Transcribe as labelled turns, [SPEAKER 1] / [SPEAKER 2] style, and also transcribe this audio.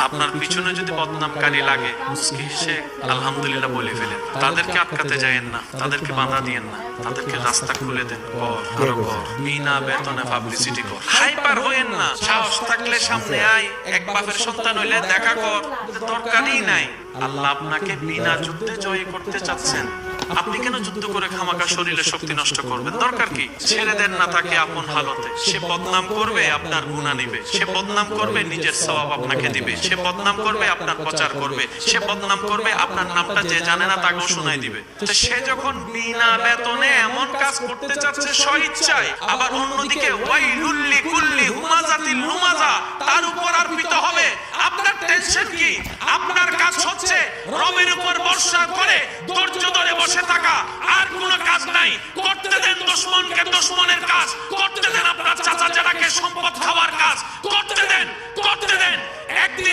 [SPEAKER 1] আপনার পিছনে যদি বদনামকারী লাগে মুস্কি হেসে আলহামদুলিল্লাহ বলে ফেলেন। তাদেরকে আটকাতে যায়েন না, তাদেরকে বাধা দিয়েন না, তাদেরকে রাস্তা খুলে দেন। কর আরো কর, বিনা বেতনে পাবলিসিটি কর। হাইপার হইেন না, সাহস থাকলে সামনে আয়। এক বাপের সন্তান হইলে দেখা কর, দরকারই নাই। আল্লাহ আপনাকে বিনা যুদ্ধে জয় করতে চাচ্ছেন। আপনি কেন যুদ্ধ করে খামাকা শরীরে শক্তি নষ্ট করবেন? দরকার কি? ছেড়ে দেন না তাকে আপন হালতে। সে বদনাম করবে, আপনার গুনাহ নিবে। সে বদনাম করবে, নিজের সওয়াব আপনাকে দিবে। সে বদনাম করবে, আপনার প্রচার করবে। সে বদনাম করবে, আপনার নামটা যে জানে না তাকেও শোনাই দিবে। তো সে যখন বিনা বেতনে এমন কাজ করতে চাচ্ছে স্বইচ্ছায়, আবার অন্যদিকে ওয়াইলুল লিকুল্লি হুমাজাতিল লুমাজা তার উপর আরোপিত হবে, আপনার টেনশন কি? আপনার কাজ হচ্ছে রবের উপর ভরসা করে ধৈর্য ধরে বসে থাকা, আর কোনো কাজ নাই। করতে দেন দুশমনকে দুশমনের কাজ, করতে দেন আপনার চাচা চাচাকে সম্পদ খাওয়ার কাজ, করতে দেন, করতে দেন। একদিন